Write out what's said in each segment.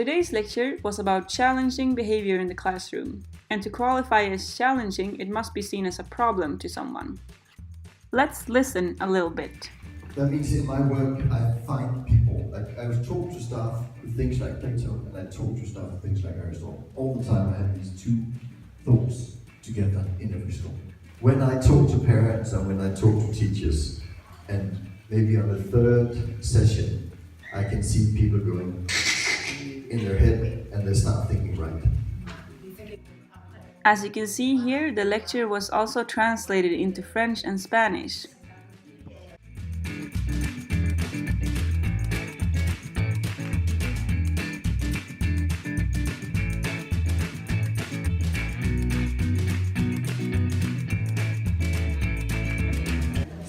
Today's lecture was about challenging behavior in the classroom, and to qualify as challenging, it must be seen as a problem to someone. Let's listen a little bit. That means in my work, I find people. I was taught to staff with things like Plato, and I taught to staff with things like Aristotle. All the time I had these two thoughts together in every school. When I talk to parents and when I talk to teachers, and maybe on the third session, I can see people going in their head and they start thinking right. As you can see here, the lecture was also translated into French and Spanish.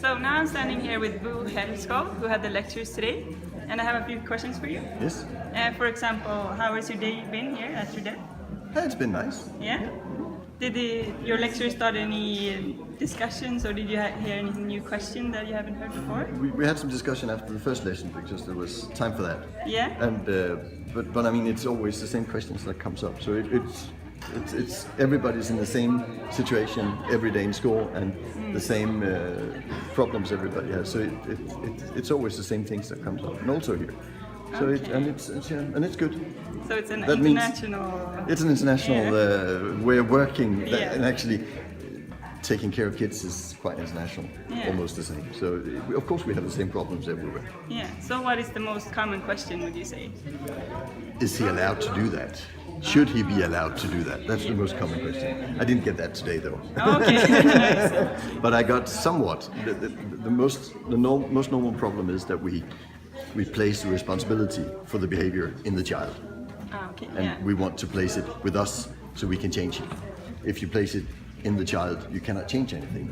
So now I'm standing here with Hejlskov, who had the lectures today, and I have a few questions for you. Yes. For example, how has your day been here at Ridef? It's been nice. Yeah? Did your lecture start any discussions, or did you hear any new question that you haven't heard before? We had some discussion after the first lesson because there was time for that. Yeah? And but I mean, it's always the same questions that comes up. So it's everybody's in the same situation every day in school, and the same problems everybody has. So it's always the same things that comes up, and also here. So Okay. it's good. So it's an That means international... It's an international way of working, Yeah. and actually taking care of kids is quite international, Yeah. almost the same. So of course we have the same problems everywhere. Yeah. So what is the most common question, would you say? Is he allowed to do that? Should he be allowed to do that? That's the most common question. I didn't get that today though. Okay, nice. But I got somewhat. The most normal problem is that we place the responsibility for the behavior in the child. Okay, And yeah. we want to place it with us so we can change it. If you place it in the child, you cannot change anything.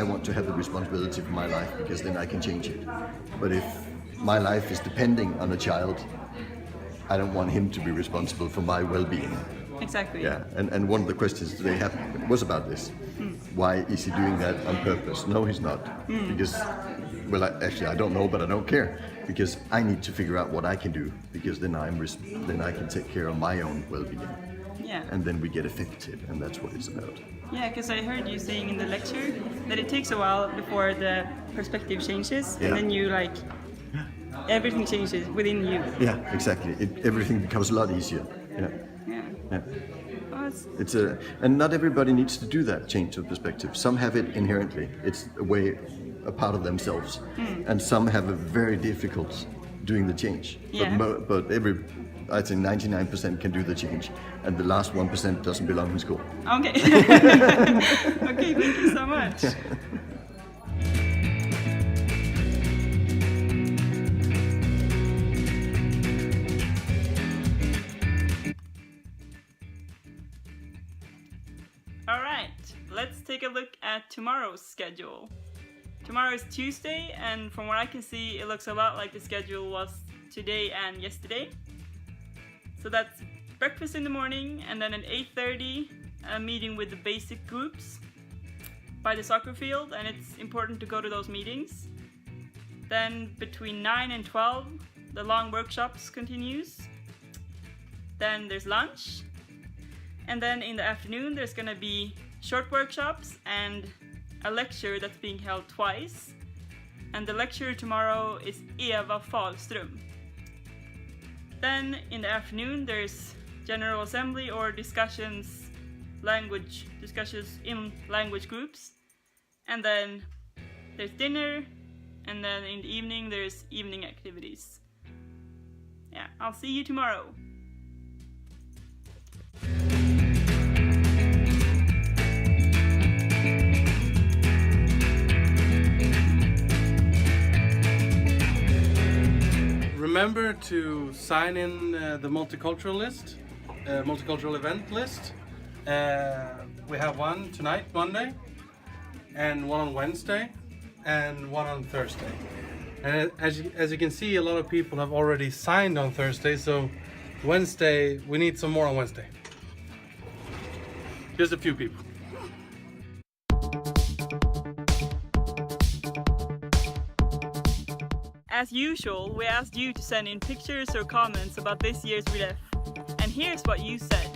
I want to have the responsibility for my life because then I can change it. But if my life is depending on a child, I don't want him to be responsible for my well-being. Exactly. Yeah, and one of the questions today was about this. Why is he doing that on purpose? No, he's not. Because, well, actually, I don't know, but I don't care. Because I need to figure out what I can do. Because then I can take care of my own well-being. Yeah. And then we get affected, and that's what it's about. Yeah, because I heard you saying in the lecture that it takes a while before the perspective changes, Yeah. and then you everything changes within you. Yeah, exactly. Everything becomes a lot easier. Yeah. Yeah. Yeah. Well, And not everybody needs to do that change of perspective. Some have it inherently. It's a part of themselves. And some have a very difficult doing the change. Yeah. But I'd say 99% can do the change, and the last 1% doesn't belong in school. Okay. Okay, thank you so much. All right, let's take a look at tomorrow's schedule. Tomorrow is Tuesday, and from what I can see, it looks a lot like the schedule was today and yesterday. So that's breakfast in the morning, and then at 8:30, a meeting with the basic groups by the soccer field, and it's important to go to those meetings. Then between 9 and 12, the long workshops continues. Then there's lunch, and then in the afternoon there's gonna be short workshops and a lecture that's being held twice. And the lecturer tomorrow is Eva Falström. Then in the afternoon there's general assembly or discussions in language groups. And then there's dinner, and then in the evening there's evening activities. Yeah, I'll see you tomorrow. Remember to sign in the multicultural event list. We have one tonight, Monday, and one on Wednesday, and one on Thursday. And as you can see, a lot of people have already signed on Thursday, so Wednesday, we need some more on Wednesday. Just a few people. As usual, we asked you to send in pictures or comments about this year's Ridef. And here's what you said.